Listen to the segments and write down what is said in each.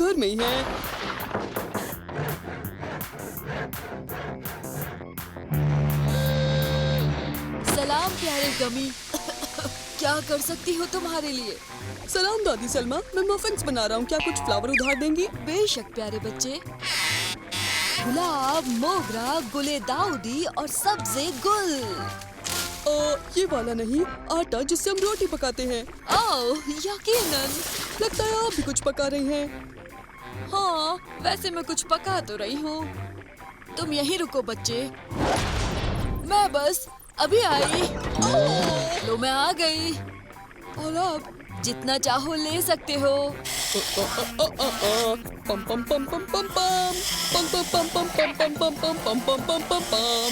घर में ही है। सलाम प्यारे गमी। क्या कर सकती हो तुम्हारे लिए? सलाम दादी सलमा, मैं मफिन्स बना रहा हूँ, क्या कुछ फ्लावर उधार देंगी? बेशक प्यारे बच्चे। गुलाब, मोगरा, गुले दाऊदी और सब्जे गुल। ये वाला नहीं, आटा जिससे हम रोटी पकाते हैं। ओह, यकीनन। लगता है आप भी कुछ पका रही हैं। हाँ, वैसे मैं कुछ पका तो रही हूँ। तुम यहीं रुको बच्चे, मैं बस अभी आई। लो मैं आ गई। और आप जितना चाहो ले सकते हो। पम पम पम पम पम पम पम पम पम पम पम पम पम पम पम पम पम।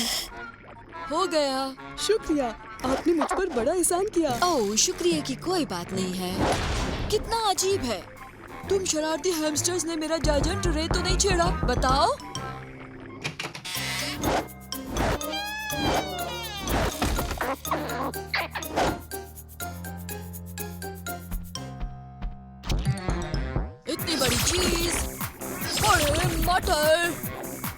हो गया। शुक्रिया, आपने मुझ पर बड़ा एहसान किया। ओह, शुक्रिया की कोई बात नहीं है। कितना अजीब है, तुम शरारती हैमस्टर्स ने मेरा जायंट रे तो नहीं छेड़ा? बताओ। इतनी बड़ी चीज, बड़े मटर,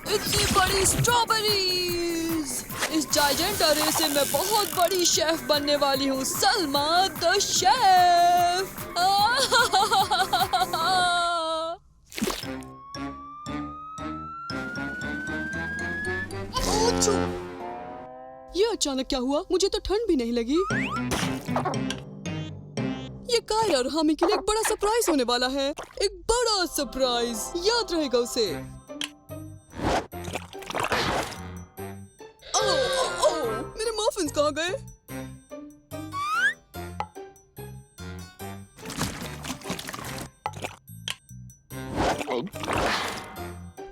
इतनी बड़ी स्ट्रॉबेरीज। इस जायंट अरे से मैं बहुत बड़ी शेफ बनने वाली हूँ, सलमा द शेफ। ये अचानक क्या हुआ? मुझे तो ठंड भी नहीं लगी। ये कायरा और हामी के लिए एक बड़ा सरप्राइज होने वाला है, एक बड़ा सरप्राइज, याद रहेगा उसे। मेरे मफिन्स कहाँ गए?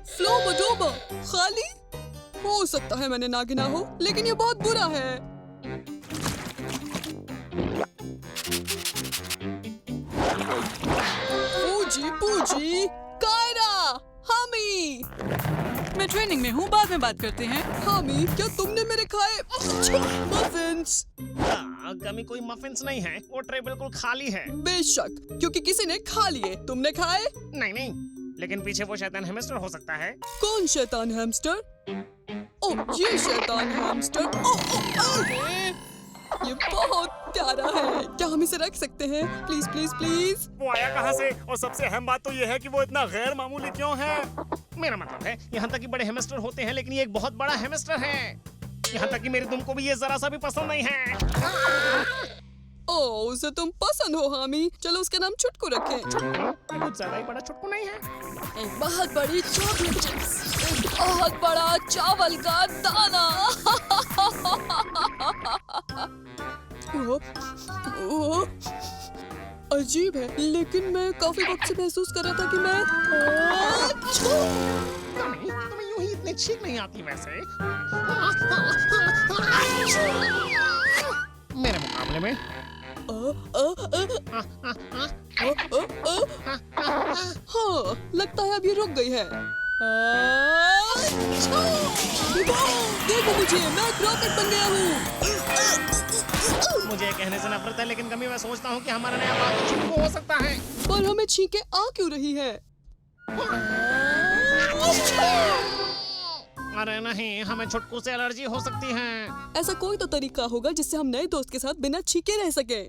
फ्लो बडोबा खाली? हो सकता है मैंने ना गिना हो, लेकिन ये बहुत बुरा है। पूजी पूजी, कायरा, हामी। मैं ट्रेनिंग में हूँ, बाद में बात करते हैं। हामी, क्या तुमने मेरे खाए मफिन्स? गमी कोई मफिन्स नहीं है, वो ट्रे बिल्कुल खाली है। बेशक, क्योंकि किसी ने खा लिए। तुमने खाए? नहीं, लेकिन पीछे वो शैतान हैमस्टर हो सकता है। कौन शैतान हैमस्टर? ओह, ये शैतान हैमस्टर। ये बहुत प्यारा है, क्या हम इसे रख सकते हैं? Please please please. वो आया कहाँ से? और सबसे अहम बात तो ये है कि वो इतना गैर मामूली क्यों है? मेरा मतलब है, यहाँ तक कि बड़े हैमस्टर होते हैं, लेकिन ये एक बहुत बड़ा हैमस्टर है। यहाँ तक कि मेरी तुम को भी ये जरा सा भी पसंद नहीं है। ओह, उसे तुम पसंद हो हामी, चलो उसका नाम छुटकू रखें। कुछ ज्यादा ही बड़ा छुटकू नहीं है। एक बहुत बड़ी चॉकलेट चिप्स, एक बहुत बड़ा चावल का दाना। ओह, अजीब है, लेकिन मैं काफी वक्त से महसूस कर रहा था कि मैं तुम्हें यूं ही इतनी छींक नहीं आती वैसे। मेरे मुकाबले में हाँ, लगता है अब ये रुक गई है। देखो मुझे, मैं एक रॉकेट बन गया हूँ। मुझे कहने से नफरत है, लेकिन कभी मैं सोचता हूँ कि हमारा नया बाल छुटकू हो सकता है। पर हमें छींके आ क्यों रही है? अरे नहीं, हमें छुटकू से एलर्जी हो सकती है। ऐसा कोई तो तरीका होगा जिससे हम नए दोस्त के साथ बिना छींके रह सके।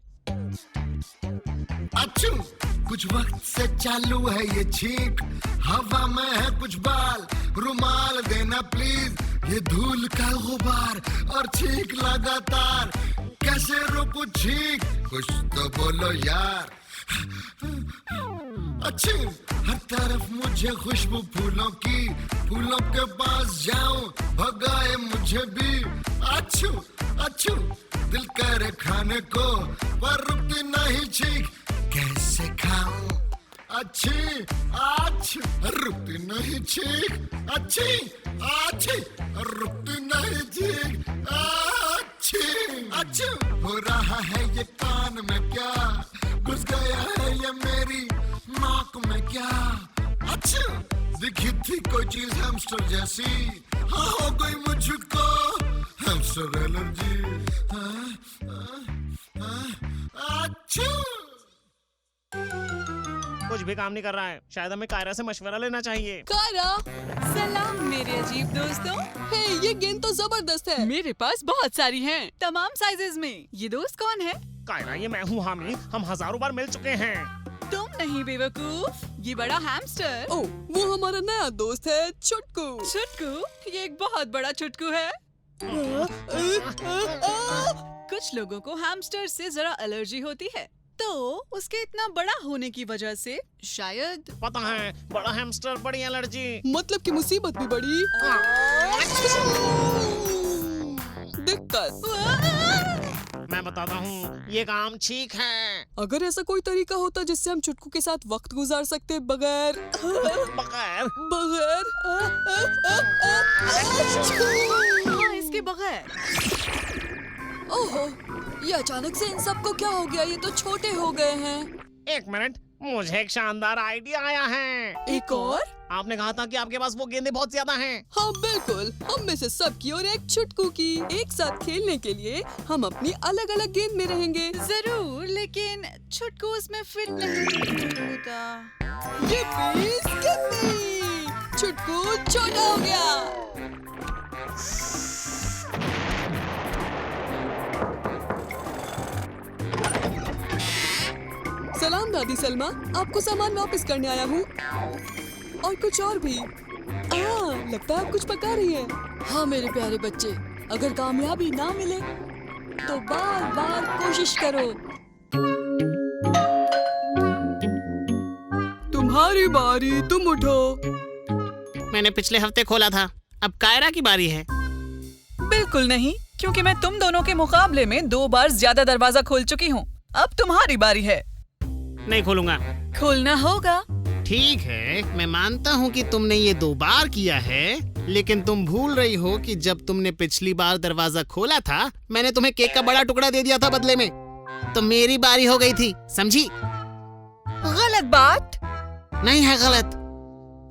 अच्छू, कुछ वक्त से चालू है ये छींक, हवा में है कुछ बाल, रुमाल देना प्लीज, ये धूल का गुबार और छींक लगातार, कैसे रोकूं छींक, कुछ तो बोलो यार। अच्छी, हर तरफ मुझे खुशबू फूलों की, फूलों के पास जाऊं, भगाए मुझे भी। अच्छू अच्छू, दिल करे खाने को, पर रुकती नहीं छींक, कैसे खाऊं? अच्छी अच्छी, रुकती नहीं छींक, अच्छी अच्छी, रुकती नहीं छींक, अच्छी अच्छी। हो रहा है ये कान में क्या, घुस गया है ये मेरी नाक में क्या? अच्छा, दिखी थी कोई चीज हैमस्टर जैसी, हाँ हो गई मुझको हैमस्टर एलर्जी। अच्छा, कुछ भी काम नहीं कर रहा है। शायद हमें कायरा से मशवरा लेना चाहिए। कायरा, सलाम मेरे अजीब दोस्तों। हे ये गेंद तो जबरदस्त है। मेरे पास बहुत सारी हैं, तमाम साइजेस में। ये दोस्त कौन है? कायरा, ये मैं हूँ हामी। हम हजारों बार मिल चुके हैं। तुम नहीं बेवकूफ, ये बड़ा हैमस्टर। ओ, वो हमारा नया दोस्त है छुटकू। चुटकू, ये एक बहुत बड़ा चुटकू है। कुछ लोगों को हैमस्टर से जरा एलर्जी होती है, तो उसके इतना बड़ा होने की वजह से शायद। पता है, बड़ा हैमस्टर बड़ी एलर्जी। मतलब कि मुसीबत भी बड़ी दिक्कत। मैं बताता हूँ, ये काम ठीक है। अगर ऐसा कोई तरीका होता जिससे हम चुटकू के साथ वक्त गुजार सकते बगैर बगैर बगैर हाँ, इसके बगैर। ओहो, ये अचानक से इन सबको क्या हो गया? ये तो छोटे हो गए हैं। एक मिनट, मुझे एक शानदार आइडिया आया है। एक और? आपने कहा था कि आपके पास वो गेंदें बहुत ज्यादा हैं। हाँ बिल्कुल, हम में से सबकी और एक छुटकू की। एक साथ खेलने के लिए हम अपनी अलग अलग गेंद में रहेंगे। जरूर, लेकिन छुटकू उसमें फिट नहीं होता। ये छुटकू छोटा हो गया। सलाम दादी सलमा, आपको सामान वापस करने आया हूँ। और कुछ और भी। लगता है आप कुछ पका रही हैं। हाँ मेरे प्यारे बच्चे, अगर कामयाबी ना मिले तो बार बार कोशिश करो। तुम्हारी बारी, तुम उठो। मैंने पिछले हफ्ते खोला था, अब कायरा की बारी है। बिल्कुल नहीं, क्योंकि मैं तुम दोनों के मुकाबले में 2 बार ज्यादा दरवाजा खोल चुकी हूँ। अब तुम्हारी बारी है। नहीं खोलूंगा। खोलना होगा। ठीक है, मैं मानता हूँ कि तुमने ये 2 बार किया है, लेकिन तुम भूल रही हो कि जब तुमने पिछली बार दरवाजा खोला था, मैंने तुम्हें केक का बड़ा टुकड़ा दे दिया था बदले में। तो मेरी बारी हो गई थी, समझी? गलत बात। नहीं है गलत।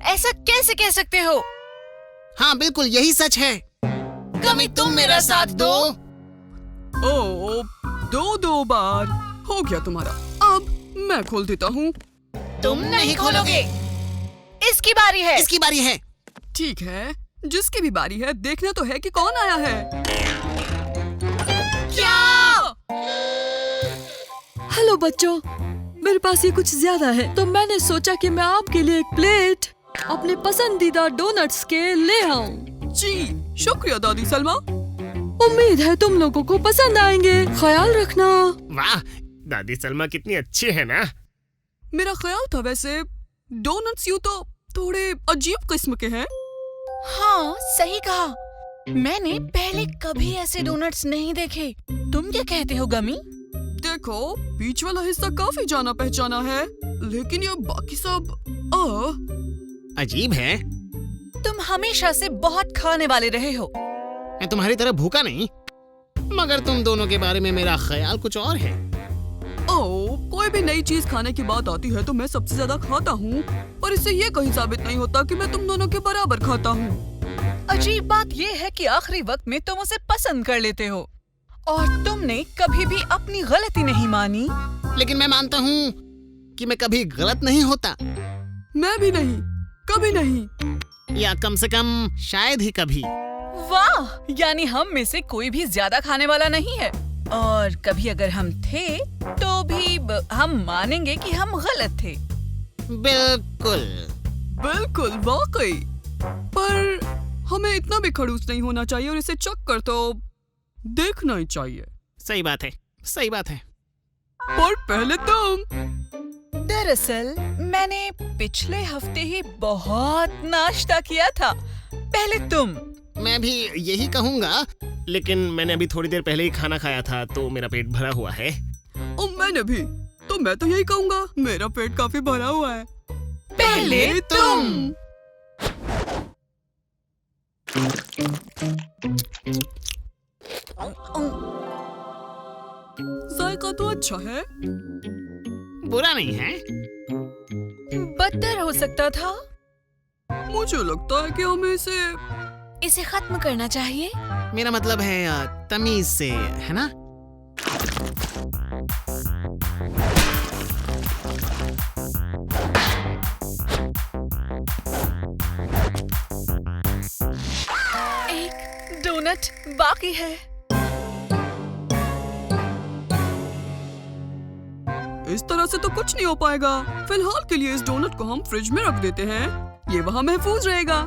ऐसा कैसे कह सकते हो? हाँ बिल्कुल, यही सच है। कभी तुम मेरा साथ दो। ओ, 2 बार हो गया तुम्हारा। अब मैं खोल देता हूँ। तुम नहीं खोलोगे। इसकी बारी है। इसकी बारी है। ठीक है, जिसकी भी बारी है, देखना तो है कि कौन आया है। क्या? हेलो बच्चों, मेरे पास ये कुछ ज्यादा है, तो मैंने सोचा कि मैं आपके लिए एक प्लेट अपने पसंदीदा डोनट्स के ले आऊं। जी शुक्रिया दादी सलमा। उम्मीद है तुम लोगों को पसंद आएंगे। ख्याल रखना। वाह, दादी सलमा कितनी अच्छी है ना। मेरा ख्याल था वैसे डोनट्स यूं तो थोड़े अजीब किस्म के हैं। हाँ, सही कहा। मैंने पहले कभी ऐसे डोनट्स नहीं देखे। तुम क्या कहते हो गमी? देखो, बीच वाला हिस्सा काफी जाना पहचाना है, लेकिन ये बाकी सब अजीब है। तुम हमेशा से बहुत खाने वाले रहे हो। मैं तुम्हारी तरह भूखा नहीं, मगर तुम दोनों के बारे में मेरा ख्याल कुछ और है। कोई भी नई चीज खाने की बात आती है तो मैं सबसे ज्यादा खाता हूँ, और इससे ये कहीं साबित नहीं होता कि मैं तुम दोनों के बराबर खाता हूँ। अजीब बात ये है कि आखिरी वक्त में तुम उसे पसंद कर लेते हो, और तुमने कभी भी अपनी गलती नहीं मानी। लेकिन मैं मानता हूँ कि मैं कभी गलत नहीं होता। मैं भी नहीं, कभी नहीं। या कम से कम शायद ही कभी। वाह, यानी हम में से कोई भी ज्यादा खाने वाला नहीं है, और कभी अगर हम थे तो भी हम मानेंगे कि हम गलत थे। बिल्कुल बिल्कुल, वाकई। पर हमें इतना भी खड़ूस नहीं होना चाहिए, और इसे चेक कर तो देखना ही चाहिए। सही बात है, सही बात है। पर पहले तुम। दरअसल मैंने पिछले हफ्ते ही बहुत नाश्ता किया था। पहले तुम। मैं भी यही कहूँगा, लेकिन मैंने अभी थोड़ी देर पहले ही खाना खाया था, तो मेरा पेट भरा हुआ है। और मैंने भी, तो मैं तो यही कहूँगा, मेरा पेट काफी भरा हुआ है। पहले तुम। जायका तो अच्छा है। बुरा नहीं है। बदतर हो सकता था। मुझे लगता है कि हमें इसे खत्म करना चाहिए। मेरा मतलब है तमीज से, है ना? डोनट बाकी है। इस तरह से तो कुछ नहीं हो पाएगा। फिलहाल के लिए इस डोनट को हम फ्रिज में रख देते हैं, ये वहाँ महफूज रहेगा।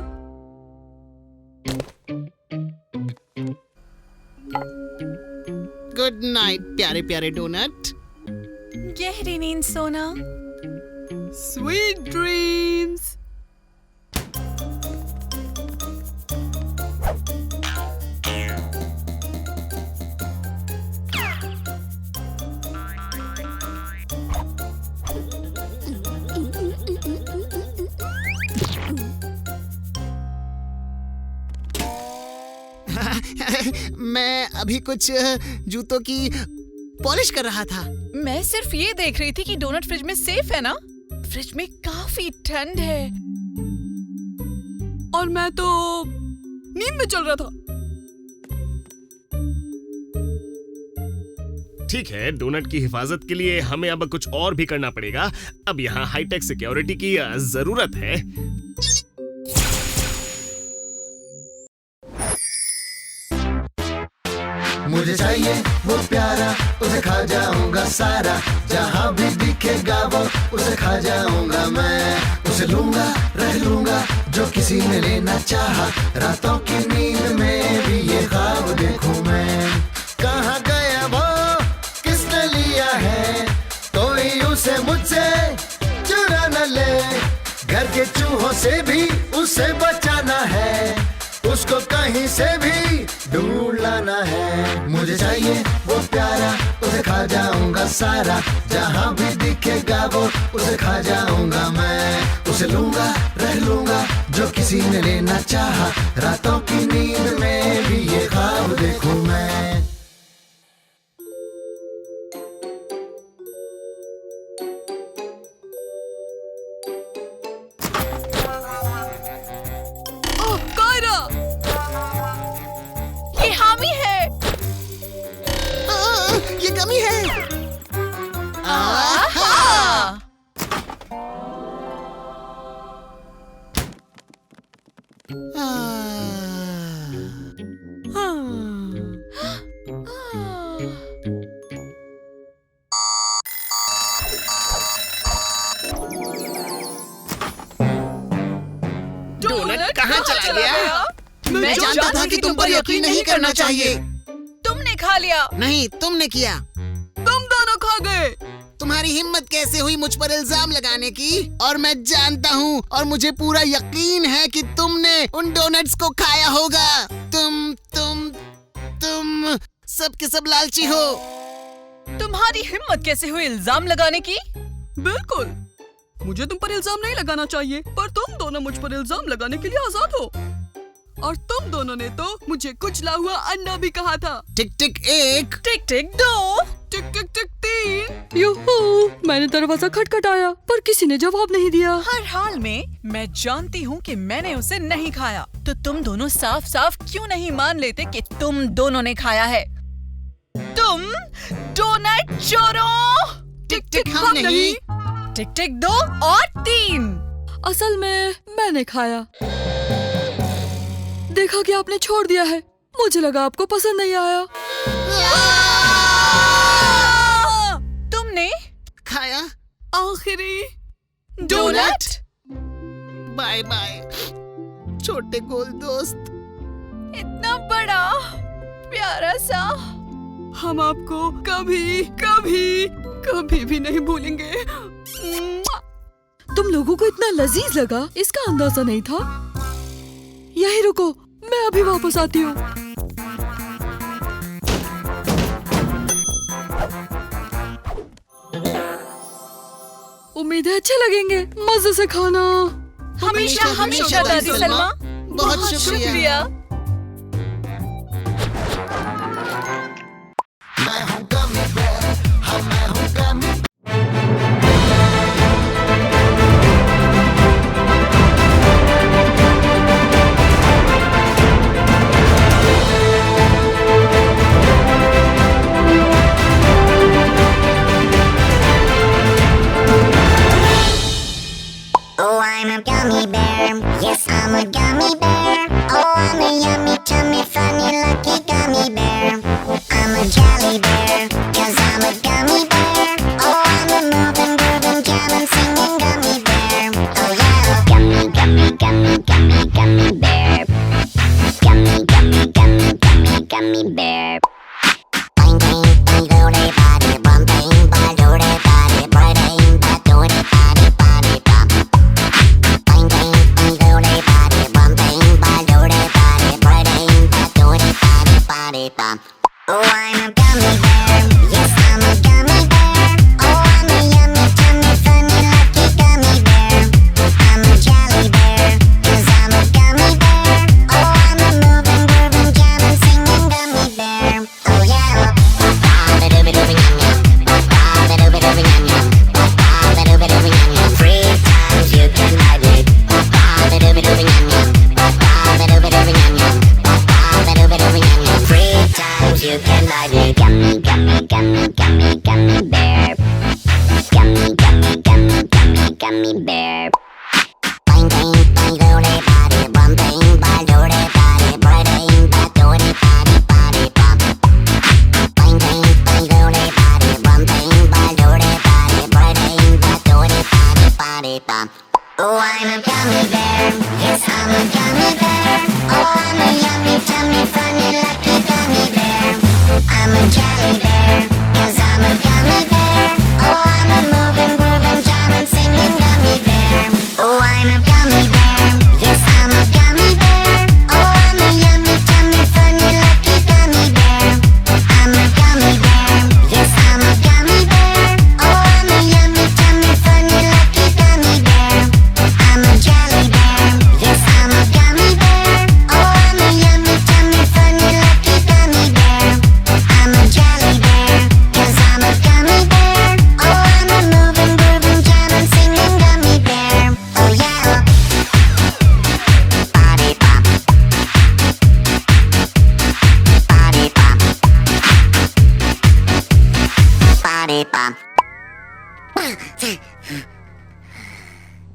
गुड नाइट प्यारे प्यारे डोनट। गहरी नींद सोना। Sweet dreams. मैं अभी कुछ जूतों की पॉलिश कर रहा था। मैं सिर्फ ये देख रही थी कि डोनट फ्रिज में सेफ है ना। फ्रिज में काफी ठंड है। और मैं तो नींद में चल रहा था। ठीक है, डोनट की हिफाजत के लिए हमें अब कुछ और भी करना पड़ेगा। अब यहाँ हाईटेक सिक्योरिटी की जरूरत है। मुझे चाहिए वो प्यारा, उसे खा जाऊंगा सारा, जहाँ भी दिखेगा वो उसे खा जाऊंगा मैं। उसे लूंगा रह लूंगा जो किसी ने लेना चाहा, रातों की नींद में भी ये ख्वाब देखूं मैं। कहाँ गया वो, किसने लिया है, कोई उसे मुझसे चुरा न ले। घर के चूहों से भी उसे बचाना है, उसको कहीं से भी ढूंढ लाना है। मुझे चाहिए वो प्यारा, उसे खा जाऊंगा सारा, जहाँ भी दिखेगा वो उसे खा जाऊंगा मैं। उसे लूंगा रह लूंगा जो किसी ने लेना चाहा, रातों की नींद में भी ये ख्वाब देखूं मैं। ओह, कायरा! ये हामी है। ये कमी है। आहा! डोनट कहाँ चला गया? मैं जानता था कि तुम पर यकीन नहीं करना चाहिए। तुमने खा लिया। नहीं, तुमने किया। तुम दोनों खा गए। तुम्हारी हिम्मत कैसे हुई मुझ पर इल्जाम लगाने की? और मैं जानता हूँ और मुझे पूरा यकीन है कि तुमने उन डोनट्स को खाया होगा। तुम सब के सब लालची हो। तुम्हारी हिम्मत कैसे हुई इल्जाम लगाने की? बिल्कुल, मुझे तुम पर इल्जाम नहीं लगाना चाहिए, पर तुम दोनों मुझ पर इल्जाम लगाने के लिए आजाद हो। और तुम दोनों ने तो मुझे कुचला हुआ अंडा भी कहा था। टिक टिक एक, टिक टिक दो, टिक टिक टिक तीन। यूहू, मैंने दरवाजा खटखटाया पर किसी ने जवाब नहीं दिया। हर हाल में मैं जानती हूँ कि मैंने उसे नहीं खाया, तो तुम दोनों साफ साफ क्यों नहीं मान लेते कि तुम दोनों ने खाया है? तुम डोनट चोरों! टिक टिक हम नहीं। टिक टिक 2 और 3। असल में मैंने खाया। देखा कि आपने छोड़ दिया है, मुझे लगा आपको पसंद नहीं आया। तुमने खाया आखिरी डोनट। बाय बाय छोटे गोल दोस्त। इतना बड़ा प्यारा सा। हम आपको कभी कभी कभी भी नहीं भूलेंगे। तुम लोगों को इतना लजीज लगा, इसका अंदाजा नहीं था। यहीं रुको, मैं अभी वापस आती हूँ। उम्मीद है अच्छे लगेंगे। मजे से खाना। हमेशा हमेशा दादी सलमा। बहुत शुक्रिया। मैं हूँ गमी बेर, हाँ मैं हूँ गमी। Oh, I'm a gummy bear. Yes, I'm a gummy bear. Oh, I'm a yummy, tummy, funny, lucky jelly bear, 'cause I'm a gummy bear. Oh, I'm a moving, grooving, jamming, singing gummy bear. Oh yeah, gummy, gummy, gummy, gummy, gummy bear. Gummy, gummy, gummy, gummy, gummy bear. Bang bang, bang do de body, bum bang, ba do de body, bang ba do de body, body bum. Bang bang, bang do de body, bum bang, ba do de body, bang ba do de body, body bum. Oh, I'm a gummy bear. Yes, I'm a gummy bear. Oh, I'm a yummy, tummy, funny, lucky gummy bear. I'm a jelly bear, 'cause I'm a gummy bear. Oh, I'm a moving, grooving, jamming, singing gummy bear. Oh yeah. Three times you can ride me. Three times you can ride me. Gummy, gummy, gummy, gummy, gummy bear. Gummy, gummy, gummy, gummy, gummy bear. Bang bang, bang do de body, bum bang, ba do de body, bang ba do de body, body bum. Bang bang, bang do de body, bum bang, ba do de body, bang ba do de body, body bum. Oh, I'm a gummy bear. Yes, I'm a gummy bear. Oh, I'm a yummy, tummy, funny, lucky gummy bear. I'm a jelly bear, 'cause I'm a gummy bear. Oh, I'm a moving, grooving, jamming, singing gummy bear. Oh, I'm a gummy bear. Yes, I'm a gummy bear. Oh, I'm a yummy, tummy, funny, lucky gummy bear. I'm a gummy bear. Yes, I'm a gummy bear. Oh, I'm a yummy, tummy, funny, lucky gummy bear. I'm a jelly bear. Yes, I'm a gummy bear. Oh, I'm a yummy, tummy, funny, lucky gummy bear. I'm a jelly bear, 'cause I'm a gummy bear. Oh, I'm a moving, grooving, jamming, singing gummy bear. Oh yeah. Body bop. Body bop. Body bop. 1, 2,